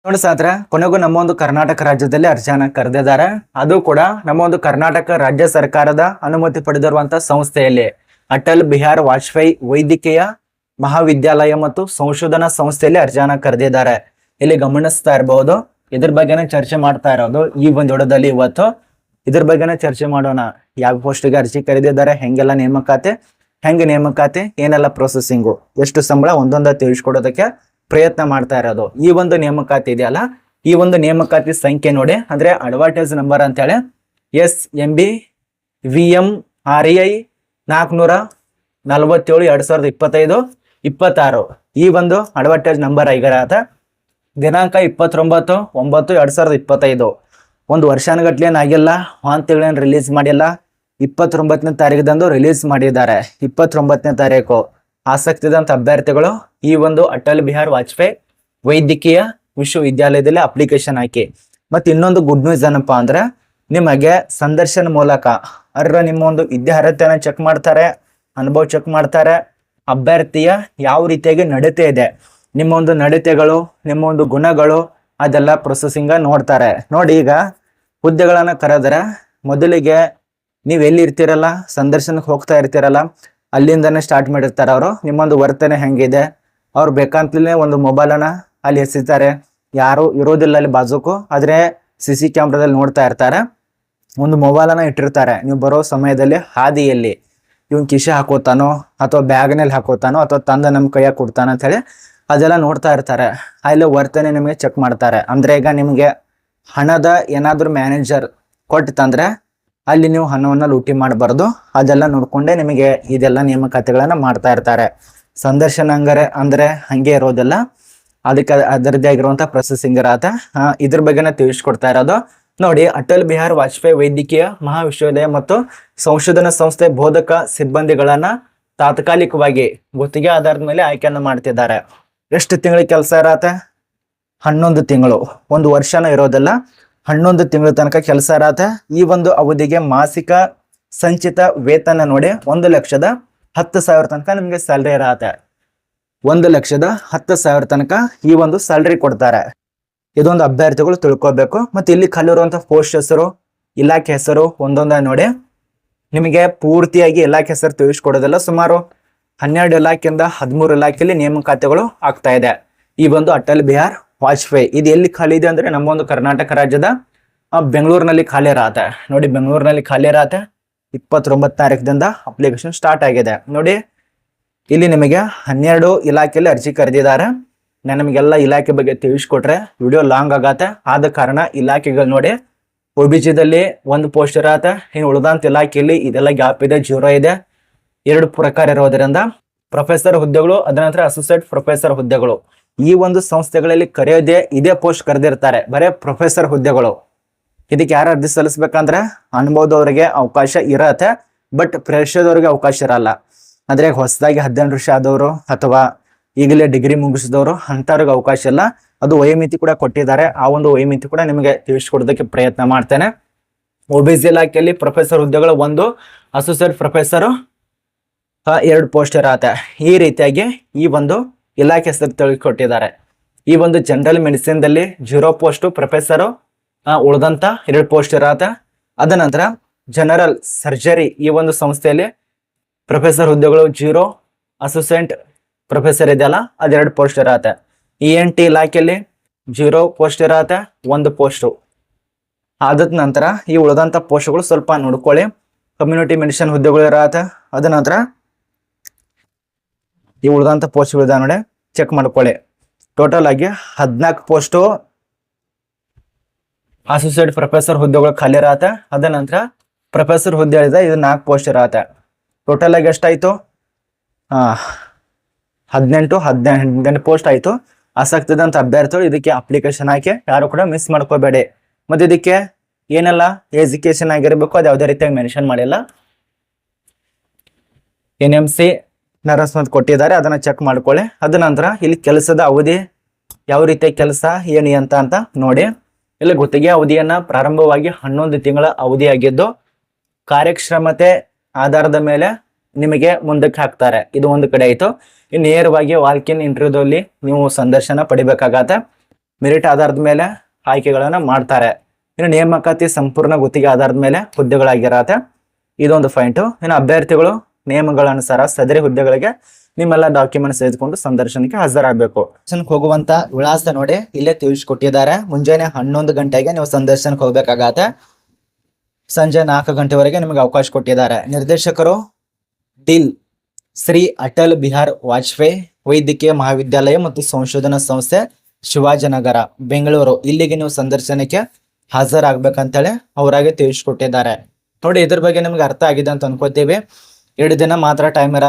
ನೋಡಿ ಸಾತ್ರ ಕೊನೆಗೂ ನಮ್ಮ ಒಂದು ಕರ್ನಾಟಕ ರಾಜ್ಯದಲ್ಲಿ ಅರ್ಜಿಯನ್ನ ಕರೆದಿದ್ದಾರೆ. ಅದು ಕೂಡ ನಮ್ಮ ಒಂದು ಕರ್ನಾಟಕ ರಾಜ್ಯ ಸರ್ಕಾರದ ಅನುಮತಿ ಪಡೆದಿರುವಂತಹ ಸಂಸ್ಥೆಯಲ್ಲಿ ಅಟಲ್ ಬಿಹಾರ್ ವಾಜಪೇಯಿ ವೈದ್ಯಕೀಯ ಮಹಾವಿದ್ಯಾಲಯ ಮತ್ತು ಸಂಶೋಧನಾ ಸಂಸ್ಥೆಯಲ್ಲಿ ಅರ್ಜಿಯನ್ನ ಕರೆದಿದ್ದಾರೆ. ಇಲ್ಲಿ ಗಮನಿಸ್ತಾ ಇರಬಹುದು. ಇದ್ರ ಬಗ್ಗೆನೇ ಚರ್ಚೆ ಮಾಡ್ತಾ ಇರೋದು ಈ ಒಂದು ವಿಡಿಯೋದಲ್ಲಿ ಇವತ್ತು. ಇದ್ರ ಬಗ್ಗೆನೇ ಚರ್ಚೆ ಮಾಡೋಣ. ಯಾವ ಪೋಸ್ಟ್ಗೆ ಅರ್ಜಿ ಕರೆದಿದ್ದಾರೆ, ಹೆಂಗೆಲ್ಲ ನೇಮಕಾತಿ, ಏನೆಲ್ಲ ಪ್ರೊಸೆಸಿಂಗು, ಎಷ್ಟು ಸಂಬಳ ಒಂದೊಂದ ತಿಳಿಸ್ಕೊಡೋದಕ್ಕೆ ಪ್ರಯತ್ನ ಮಾಡ್ತಾ ಇರೋದು. ಈ ಒಂದು ನೇಮಕಾತಿ ಇದೆಯಲ್ಲ, ಈ ಒಂದು ನೇಮಕಾತಿ ಸಂಖ್ಯೆ ನೋಡಿ, ಅಂದ್ರೆ ಅಡ್ವರ್ಟೈಸ್ ನಂಬರ್ ಅಂತೇಳಿ SMB-VM-REI 447 2025-26 ಈ ಒಂದು ಅಡ್ವರ್ಟೈಸ್ ನಂಬರ್ ಆಗಿರತ್ತ. ದಿನಾಂಕ 29/9/2025. ಒಂದು ವರ್ಷಾನುಗಟ್ಲೆ ಏನಾಗಿಲ್ಲ, ಒಂದು ತಿಂಗಳೇನು ರಿಲೀಸ್ ಮಾಡಿಲ್ಲ. 29ನೇ ತಾರೀಕದಂದು ರಿಲೀಸ್ ಮಾಡಿದ್ದಾರೆ. 29ನೇ ತಾರೀಕು ಆಸಕ್ತಿ ಇದ್ದಂತ ಅಭ್ಯರ್ಥಿಗಳು ಈ ಒಂದು ಅಟಲ್ ಬಿಹಾರ್ ವಾಜಪೇಯಿ ವೈದ್ಯಕೀಯ ವಿಶ್ವವಿದ್ಯಾಲಯದಲ್ಲಿ ಅಪ್ಲಿಕೇಶನ್ ಹಾಕಿ. ಮತ್ತೆ ಇನ್ನೊಂದು ಗುಡ್ ನ್ಯೂಸ್ ಏನಪ್ಪಾ ಅಂದ್ರೆ, ನಿಮಗೆ ಸಂದರ್ಶನ ಮೂಲಕ ನಿಮ್ಮ ಒಂದು ವಿದ್ಯಾರ್ಹತೆಯನ್ನ ಚೆಕ್ ಮಾಡ್ತಾರೆ, ಅನುಭವ ಚೆಕ್ ಮಾಡ್ತಾರೆ, ಅಭ್ಯರ್ಥಿಯ ಯಾವ ರೀತಿಯಾಗಿ ನಡತೆ ಇದೆ, ನಿಮ್ಮ ಒಂದು ನಡತೆಗಳು, ನಿಮ್ಮ ಒಂದು ಗುಣಗಳು, ಅದೆಲ್ಲ ಪ್ರೊಸೆಸಿಂಗ್ ನೋಡ್ತಾರೆ. ನೋಡಿ, ಈಗ ಹುದ್ದೆಗಳನ್ನ ಕರೆದ್ರೆ ಮೊದಲಿಗೆ ನೀವ್ ಎಲ್ಲಿ ಇರ್ತೀರಲ್ಲ, ಸಂದರ್ಶನಕ್ಕೆ ಹೋಗ್ತಾ ಇರ್ತೀರಲ್ಲ, ಅಲ್ಲಿಂದನೇ ಸ್ಟಾರ್ಟ್ ಮಾಡಿರ್ತಾರೆ ಅವರು. ನಿಮ್ಮೊಂದು ವರ್ತನೆ ಹೆಂಗಿದೆ, ಅವ್ರು ಬೇಕಂತಲೇ ಒಂದು ಮೊಬೈಲನ್ನ ಅಲ್ಲಿ ಎಸಿತಾರೆ, ಯಾರು ಇರೋದಿಲ್ಲ ಅಲ್ಲಿ ಬಾಜುಕು, ಆದ್ರೆ CC ಕ್ಯಾಮ್ರಾದಲ್ಲಿ ನೋಡ್ತಾ ಇರ್ತಾರೆ. ಒಂದು ಮೊಬೈಲನ್ನ ಇಟ್ಟಿರ್ತಾರೆ. ನೀವು ಬರೋ ಸಮಯದಲ್ಲಿ ಹಾದಿಯಲ್ಲಿ ಇವ್ನ ಕಿಶೆ ಹಾಕೋತಾನೋ ಅಥವಾ ಬ್ಯಾಗ್ನಲ್ಲಿ ಹಾಕೋತಾನೋ ಅಥವಾ ತಂದ ನಮ್ಮ ಕೈಯಾಗ ಕೊಡ್ತಾನ ಅಂತ ಹೇಳಿ ಅದೆಲ್ಲ ನೋಡ್ತಾ ಇರ್ತಾರೆ. ಅಲ್ಲಿ ವರ್ತನೆ ನಿಮಗೆ ಚೆಕ್ ಮಾಡ್ತಾರೆ. ಅಂದ್ರೆ ಈಗ ನಿಮ್ಗೆ ಹಣದ ಏನಾದ್ರು ಮ್ಯಾನೇಜರ್ ಕೊಟ್ಟಂದ್ರೆ ಅಲ್ಲಿ ನೀವು ಹಣವನ್ನ ಲೂಟಿ ಮಾಡಬಾರ್ದು. ಅದೆಲ್ಲ ನೋಡ್ಕೊಂಡೆ ನಿಮಗೆ ಇದೆಲ್ಲ ನೇಮಕಾತಿಗಳನ್ನ ಮಾಡ್ತಾ ಇರ್ತಾರೆ. ಸಂದರ್ಶನ ಅಂದ್ರೆ ಹಂಗೆ ಇರೋದಿಲ್ಲ, ಅದಕ್ಕೆ ಅದರದ್ದೇ ಆಗಿರುವಂತಹ ಪ್ರೊಸೆಸಿಂಗ್ ಇರತ್ತೆ. ಇದ್ರ ಬಗ್ಗೆನ ತಿಳಿಸ್ಕೊಡ್ತಾ ಇರೋದು. ನೋಡಿ, ಅಟಲ್ ಬಿಹಾರ್ ವಾಜಪೇಯಿ ವೈದ್ಯಕೀಯ ಮಹಾವಿಶ್ವವಿದ್ಯಾಲಯ ಮತ್ತು ಸಂಶೋಧನಾ ಸಂಸ್ಥೆ ಬೋಧಕ ಸಿಬ್ಬಂದಿಗಳನ್ನ ತಾತ್ಕಾಲಿಕವಾಗಿ ಗುತ್ತಿಗೆ ಆಧಾರದ ಮೇಲೆ ಆಯ್ಕೆಯನ್ನು ಮಾಡ್ತಿದ್ದಾರೆ. ಎಷ್ಟು ತಿಂಗಳಿಗೆ ಕೆಲಸ ಇರತ್ತೆ? 11 ತಿಂಗಳು. ಒಂದು ವರ್ಷನ ಇರೋದಿಲ್ಲ, 11 ತಿಂಗಳ ತನಕ ಕೆಲಸ ಇರತ್ತೆ. ಈ ಒಂದು ಅವಧಿಗೆ ಮಾಸಿಕ ಸಂಚಿತ ವೇತನ ನೋಡಿ 1,10,000 ತನಕ ನಿಮ್ಗೆ ಸ್ಯಾಲ್ರಿ ಇರತ್ತೆ. 1,10,000 ತನಕ ಈ ಒಂದು ಸ್ಯಾಲ್ರಿ ಕೊಡ್ತಾರೆ. ಇದೊಂದು ಅಭ್ಯರ್ಥಿಗಳು ತಿಳ್ಕೊಬೇಕು. ಮತ್ತೆ ಇಲ್ಲಿ ಕಲಿರುವಂತ ಪೋಸ್ಟ್ ಹೆಸರು, ಇಲಾಖೆ ಹೆಸರು ಒಂದೊಂದ ನೋಡಿ. ನಿಮಗೆ ಪೂರ್ತಿಯಾಗಿ ಇಲಾಖೆ ಹೆಸರು ತಿಳಿಸ್ಕೊಡೋದಿಲ್ಲ. ಸುಮಾರು 12 ಇಲಾಖೆಯಿಂದ 13 ಇಲಾಖೆಯಲ್ಲಿ ನೇಮಕಾತಿಗಳು ಆಗ್ತಾ ಇದೆ. ಈ ಒಂದು ಅಟಲ್ ಬಿಹಾರ್ ವಾಜಪೇಯಿ ಇದು ಎಲ್ಲಿ ಖಾಲಿ ಇದೆ ಅಂದ್ರೆ ನಮ್ಮ ಒಂದು ಕರ್ನಾಟಕ ರಾಜ್ಯದ ಬೆಂಗಳೂರಿನಲ್ಲಿ ಖಾಲಿ ಇರತ್ತೆ. ನೋಡಿ, ಬೆಂಗಳೂರಿನಲ್ಲಿ ಖಾಲಿ ಇರತ್ತೆ. 29 ತಾರೀಕಿನಿಂದ ಅಪ್ಲಿಕೇಶನ್ ಸ್ಟಾರ್ಟ್ ಆಗಿದೆ. ನೋಡಿ, ಇಲ್ಲಿ ನಿಮಗೆ 12 ಇಲಾಖೆಯಲ್ಲಿ ಅರ್ಜಿ ಕರೆದಿದ್ದಾರೆ. ನಾನು ನಿಮಗೆಲ್ಲ ಇಲಾಖೆ ಬಗ್ಗೆ ತಿಳಿಸ್ಕೊಟ್ರೆ ವಿಡಿಯೋ ಲಾಂಗ್ ಆಗತ್ತೆ. ಆದ ಕಾರಣ ಇಲಾಖೆಗಳು ನೋಡಿ, OBCದಲ್ಲಿ 1 ಪೋಸ್ಟ್ ಇರತ್ತೆ. ಇನ್ನು ಉಳಿದಂತ ಇಲಾಖೆಯಲ್ಲಿ ಇದೆಲ್ಲ ಗ್ಯಾಪ್ ಇದೆ, 0 ಇದೆ. 2 ಪ್ರಕಾರ ಇರೋದ್ರಿಂದ ಪ್ರೊಫೆಸರ್ ಹುದ್ದೆಗಳು, ಅದನಂತರ ಅಸೋಸಿಯೇಟ್ ಪ್ರೊಫೆಸರ್ ಹುದ್ದೆಗಳು. ಈ ಒಂದು ಸಂಸ್ಥೆಗಳಲ್ಲಿ ಕರೆಯೋದೇ ಇದೇ ಪೋಸ್ಟ್ ಕರೆದಿರ್ತಾರೆ, ಬರೇ ಪ್ರೊಫೆಸರ್ ಹುದ್ದೆಗಳು. ಇದಕ್ಕೆ ಯಾರು ಅರ್ಜಿ ಸಲ್ಲಿಸ್ಬೇಕಂದ್ರೆ ಅನುಭವದವರಿಗೆ ಅವಕಾಶ ಇರತ್ತೆ, ಬಟ್ ಫ್ರೆಶರ್ದವ್ರಿಗೆ ಅವಕಾಶ ಇರಲ್ಲ. ಅಂದ್ರೆ ಹೊಸದಾಗಿ 18 ವರ್ಷ ಆದವರು ಅಥವಾ ಈಗಲೇ ಡಿಗ್ರಿ ಮುಗಿಸಿದವರು ಅಂತವ್ರಿಗೆ ಅವಕಾಶ ಇಲ್ಲ. ಅದು ವಯೋಮಿತಿ ಕೂಡ ಕೊಟ್ಟಿದ್ದಾರೆ. ಆ ಒಂದು ವಯೋಮಿತಿ ಕೂಡ ನಿಮಗೆ ತಿಳಿಸ್ಕೊಡೋದಕ್ಕೆ ಪ್ರಯತ್ನ ಮಾಡ್ತೇನೆ. OBC ಇಲಾಖೆಯಲ್ಲಿ ಪ್ರೊಫೆಸರ್ ಹುದ್ದೆಗಳು 1, ಅಸೋಸಿಯೇಟ್ ಪ್ರೊಫೆಸರ್ 2 ಪೋಸ್ಟ್ ಇರತ್ತೆ. ಈ ರೀತಿಯಾಗಿ ಈ ಒಂದು ಇಲಾಖೆ ಹೆಸರು ತಿಳಿಕೊಟ್ಟಿದ್ದಾರೆ. ಈ ಒಂದು ಜನರಲ್ ಮೆಡಿಸಿನ್ ದಲ್ಲಿ 0 ಪೋಸ್ಟ್ ಪ್ರೊಫೆಸರ್, ಉಳಿದಂತ 2 ಪೋಸ್ಟ್ ಇರತ್ತೆ. ಅದ ನಂತರ ಜನರಲ್ ಸರ್ಜರಿ ಈ ಒಂದು ಸಂಸ್ಥೆಯಲ್ಲಿ ಪ್ರೊಫೆಸರ್ ಹುದ್ದೆಗಳು 0, ಅಸೋಸಿಯೇಟ್ ಪ್ರೊಫೆಸರ್ ಇದೆಯಲ್ಲ ಅದು 2 ಪೋಸ್ಟ್ ಇರತ್ತೆ. ENT ಇಲಾಖೆಯಲ್ಲಿ 0 ಪೋಸ್ಟ್ ಇರತ್ತೆ, 1 ಪೋಸ್ಟ್. ಆದ ನಂತರ ಈ ಉಳಿದಂತ ಪೋಸ್ಟ್ಗಳು ಸ್ವಲ್ಪ ನೋಡ್ಕೊಳ್ಳಿ. ಕಮ್ಯುನಿಟಿ ಮೆಡಿಸಿನ್ ಹುದ್ದೆಗಳು ಇರತ್ತೆ. ಅದ ನಂತರ ಈ ಉಳಿದಂತ ಪೋಸ್ಟ್ಗಳು ಇದೆ ನೋಡಿ, ಚೆಕ್ ಮಾಡ್ಕೊಳ್ಳಿ. ಟೋಟಲ್ ಆಗಿ 14 ಪೋಸ್ಟು ಅಸೋಸಿಯೇಟ್ ಪ್ರೊಫೆಸರ್ ಹುದ್ದೆಗಳು ಖಾಲಿ ಇರತ್ತೆ. ಅದ ನಂತರ ಪ್ರೊಫೆಸರ್ ಹುದ್ದೆ ಇದೆ, ಇದು 4 ಪೋಸ್ಟ್ ಇರತ್ತೆ. ಟೋಟಲ್ ಆಗಿ ಎಷ್ಟಾಯ್ತು? 18 ಪೋಸ್ಟ್ ಆಯ್ತು. ಆಸಕ್ತಿ ಇದ್ದಂತ ಅಭ್ಯರ್ಥಿಗಳು ಇದಕ್ಕೆ ಅಪ್ಲಿಕೇಶನ್ ಹಾಕಿ, ಯಾರು ಕೂಡ ಮಿಸ್ ಮಾಡ್ಕೋಬೇಡಿ. ಮತ್ತೆ ಇದಕ್ಕೆ ಏನೆಲ್ಲ ಎಜುಕೇಶನ್ ಆಗಿರ್ಬೇಕು ಅದು ಯಾವುದೇ ರೀತಿಯಾಗಿ ಮೆನ್ಷನ್ ಮಾಡಿಲ್ಲ. NMC ನರ್ಸ್ ಅಂತ ಕೊಟ್ಟಿದ್ದಾರೆ, ಅದನ್ನ ಚೆಕ್ ಮಾಡ್ಕೊಳ್ಳಿ. ಅದ ನಂತರ ಇಲ್ಲಿ ಕೆಲಸದ ಅವಧಿ ಯಾವ ರೀತಿಯ ಕೆಲಸ ಏನು ಅಂತ ನೋಡಿ. ಇಲ್ಲಿ ಗುತ್ತಿಗೆ ಅವಧಿಯನ್ನ ಪ್ರಾರಂಭವಾಗಿ 11 ತಿಂಗಳ ಅವಧಿಯಾಗಿದ್ದು ಕಾರ್ಯಕ್ಷಮತೆ ಆಧಾರದ ಮೇಲೆ ನಿಮಗೆ ಮುಂದಕ್ಕೆ ಹಾಕ್ತಾರೆ. ಇದು ಒಂದು ಕಡೆ ಆಯ್ತು. ನೇರವಾಗಿ ವಾಲ್ಕ್ ಇನ್ ಇಂಟರ್ವ್ಯೂದಲ್ಲಿ ನೀವು ಸಂದರ್ಶನ ಪಡಿಬೇಕಾಗತ್ತೆ. ಮೆರಿಟ್ ಆಧಾರದ ಮೇಲೆ ಆಯ್ಕೆಗಳನ್ನ ಮಾಡ್ತಾರೆ. ಇನ್ನು ನೇಮಕಾತಿ ಸಂಪೂರ್ಣ ಗುತ್ತಿಗೆ ಆಧಾರದ ಮೇಲೆ ಹುದ್ದೆಗಳಾಗಿರತ್ತೆ. ಇದೊಂದು ಪಾಯಿಂಟ್. ಇನ್ನು ಅಭ್ಯರ್ಥಿಗಳು ನಿಯಮಗಳ ಅನುಸಾರ ಸದರಿ ಹುದ್ದೆಗಳಿಗೆ ನಿಮ್ಮೆಲ್ಲ ಡಾಕ್ಯುಮೆಂಟ್ಸ್ ತೆಗೆದುಕೊಂಡು ಸಂದರ್ಶನಕ್ಕೆ ಹಾಜರಾಗಬೇಕು. ಹೋಗುವಂತ ವಿಳಾಸ ನೋಡಿ ಇಲ್ಲೇ ತಿಳಿಸ್ಕೊಟ್ಟಿದ್ದಾರೆ. ಮುಂಜಾನೆ 11 ಗಂಟೆಗೆ ನೀವು ಸಂದರ್ಶನಕ್ಕೆ ಹೋಗ್ಬೇಕಾಗತ್ತೆ. ಸಂಜೆ 4 ಗಂಟೆವರೆಗೆ ನಿಮಗೆ ಅವಕಾಶ ಕೊಟ್ಟಿದ್ದಾರೆ. ನಿರ್ದೇಶಕರು ಡಿಲ್ ಶ್ರೀ ಅಟಲ್ ಬಿಹಾರ್ ವಾಜಪೇಯಿ ವೈದ್ಯಕೀಯ ಮಹಾವಿದ್ಯಾಲಯ ಮತ್ತು ಸಂಶೋಧನಾ ಸಂಸ್ಥೆ, ಶಿವಾಜಿನಗರ, ಬೆಂಗಳೂರು. ಇಲ್ಲಿಗೆ ನೀವು ಸಂದರ್ಶನಕ್ಕೆ ಹಾಜರಾಗಬೇಕಂತೇಳಿ ಅವರಾಗೆ ತಿಳಿಸ್ಕೊಟ್ಟಿದ್ದಾರೆ. ನೋಡಿ, ಇದ್ರ ಬಗ್ಗೆ ನಿಮ್ಗೆ ಅರ್ಥ ಆಗಿದೆ ಅಂತ ಅನ್ಕೋತೀವಿ. 2 ದಿನ ಮಾತ್ರ ಟೈಮ್